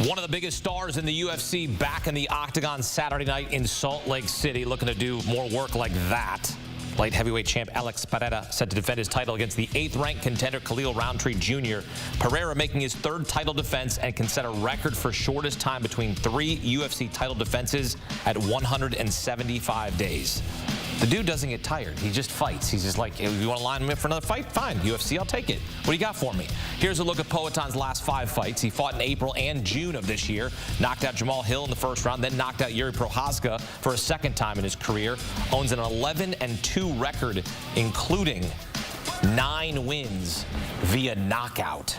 One of the biggest stars in the UFC back in the octagon Saturday night in Salt Lake City, looking to do more work like that. Light heavyweight champ Alex Pereira set to defend his title against the 8th-ranked contender Rountree Jr. Pereira making his 3rd title defense and can set a record for shortest time between 3 UFC title defenses at 175 days. The dude doesn't get tired. He just fights. He's just like, if you want to line him up for another fight? Fine, UFC, I'll take it. What do you got for me? Here's a look at Poaton's last 5 fights. He fought in April and June of this year. Knocked out Jamal Hill in the first round, then knocked out Yuri Prochazka for a 2nd time in his career. Owns an 11-2 record, including 9 wins via knockout.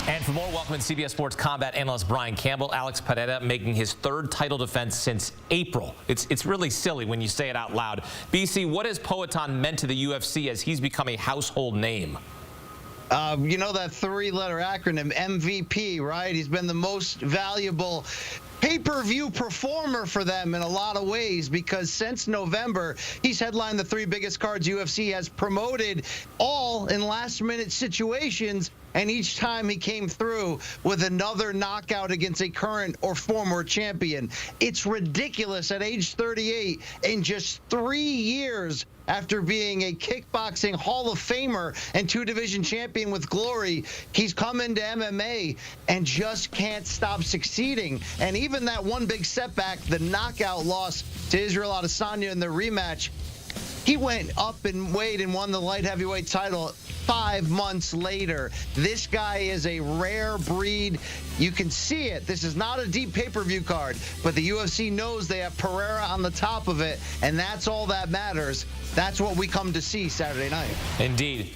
And for more, welcome in CBS Sports combat analyst Brian Campbell. Alex Pereira making his 3rd title defense since April. It's really silly when you say it out loud. BC, what has Poaton meant to the UFC as he's become a household name? You know that 3-letter acronym, MVP, right? He's been the most valuable pay-per-view performer for them in a lot of ways, because since November, he's headlined the 3 biggest cards UFC has promoted, all in last-minute situations, and each time he came through with another knockout against a current or former champion. It's ridiculous at age 38, in just 3 years after being a kickboxing Hall of Famer and 2-division champion with Glory, he's come into MMA and just can't stop succeeding. And even that one big setback, the knockout loss to Israel Adesanya in the rematch, he went up in weight and won the light heavyweight title 5 months later. This guy is a rare breed. You can see it. This is not a deep pay-per-view card, but the UFC knows they have Pereira on the top of it, and that's all that matters. That's what we come to see Saturday night. Indeed.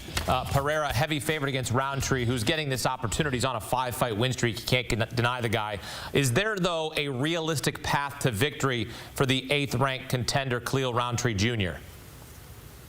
Pereira, heavy favorite against Rountree, who's getting this opportunity. He's on a 5-fight win streak. You can't deny the guy. Is there, though, a realistic path to victory for the 8th-ranked contender Rountree Jr.?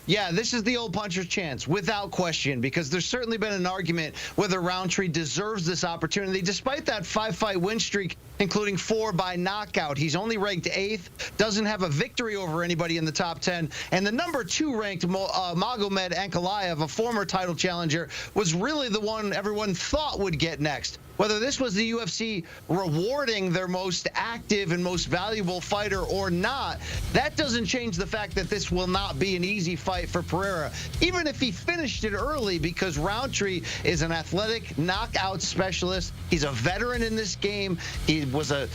Yeah, this is the old puncher's chance, without question, because there's certainly been an argument whether Rountree deserves this opportunity. Despite that 5-fight win streak, including 4 by knockout, he's only ranked 8th, doesn't have a victory over anybody in the top 10, and the number 2 ranked Magomed Ankalaev, a former title challenger, was really the one everyone thought would get next. Whether this was the UFC rewarding their most active and most valuable fighter or not, that doesn't change the fact that this will not be an easy fight for Pereira, even if he finished it early, because Rountree is an athletic knockout specialist. He's a veteran in this game. He was a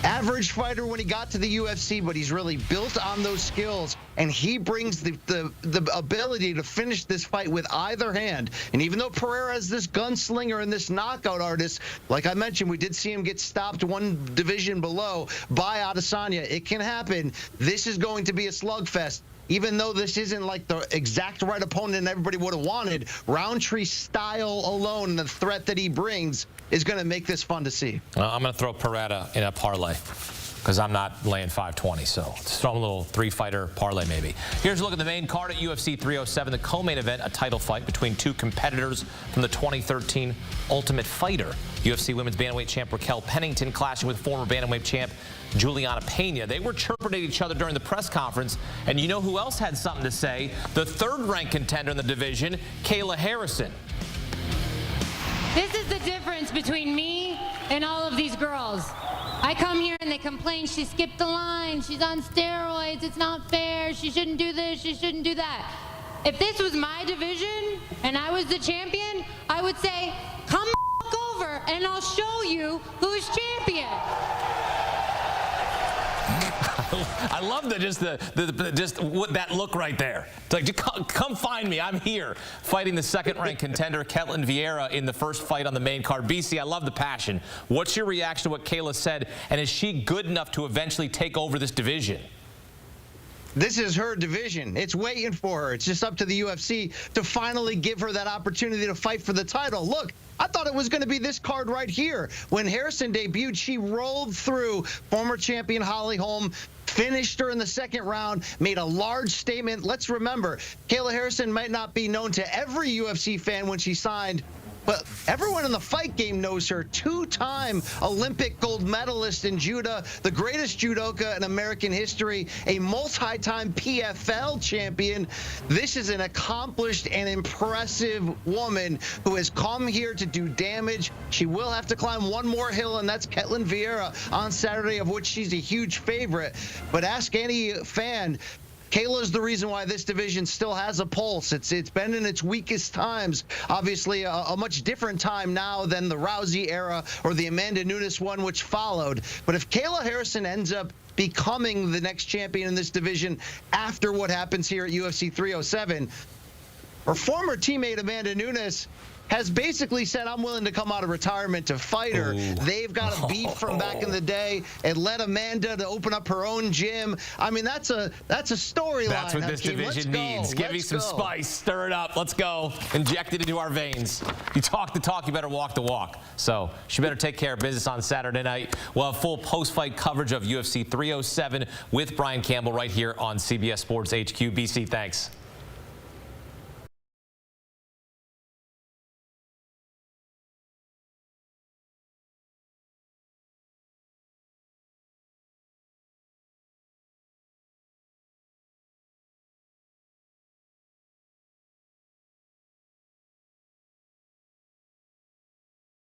average fighter when he got to the UFC, but he's really built on those skills, and he brings the ability to finish this fight with either hand. And even though Pereira is this gunslinger and this knockout artist, like I mentioned, we did see him get stopped 1 division below by Adesanya. It can happen. This is going to be a slugfest. Even though this isn't like the exact right opponent everybody would have wanted, Rountree's style alone and the threat that he brings is going to make this fun to see. I'm going to throw Pereira in a parlay because I'm not laying 520, so just throw a little 3-fighter parlay maybe. Here's a look at the main card at UFC 307, the co-main event, a title fight between 2 competitors from the 2013 Ultimate Fighter. UFC Women's Bantamweight champ Raquel Pennington clashing with former Bantamweight champ Juliana Pena. They were chirping at each other during the press conference, and you know who else had something to say? The 3rd-ranked contender in the division, Kayla Harrison. This is the difference between me and all of these girls. I come here and they complain she skipped the line, she's on steroids, it's not fair, she shouldn't do this, she shouldn't do that. If this was my division and I was the champion, I would say, come over and I'll show you who's champion. I love just that look right there. It's like, come find me. I'm here, fighting the 2nd-ranked contender Ketlen Vieira in the first fight on the main card. BC, I love the passion. What's your reaction to what Kayla said, and is she good enough to eventually take over this division? This is her division. It's waiting for her. It's just up to the UFC to finally give her that opportunity to fight for the title. Look, I thought it was going to be this card right here. When Harrison debuted, she rolled through former champion Holly Holm, finished her in the 2nd round, made a large statement. Let's remember, Kayla Harrison might not be known to every UFC fan when she signed, but everyone in the fight game knows her. 2-time Olympic gold medalist in judo, the greatest judoka in American history, a multi-time PFL champion. This is an accomplished and impressive woman who has come here to do damage. She will have to climb one more hill, and that's Ketlen Vieira on Saturday, of which she's a huge favorite. But ask any fan, Kayla's the reason why this division still has a pulse. It's been in its weakest times. Obviously, a much different time now than the Rousey era or the Amanda Nunes one, which followed. But if Kayla Harrison ends up becoming the next champion in this division after what happens here at UFC 307, her former teammate Amanda Nunes has basically said, I'm willing to come out of retirement to fight her. Ooh. They've got a beef from back in the day. It led Amanda to open up her own gym. I mean, that's a storyline. That's what this division needs. Give me some spice. Stir it up. Let's go. Inject it into our veins. You talk the talk, you better walk the walk. So she better take care of business on Saturday night. We'll have full post-fight coverage of UFC 307 with Brian Campbell right here on CBS Sports HQ. BC, thanks.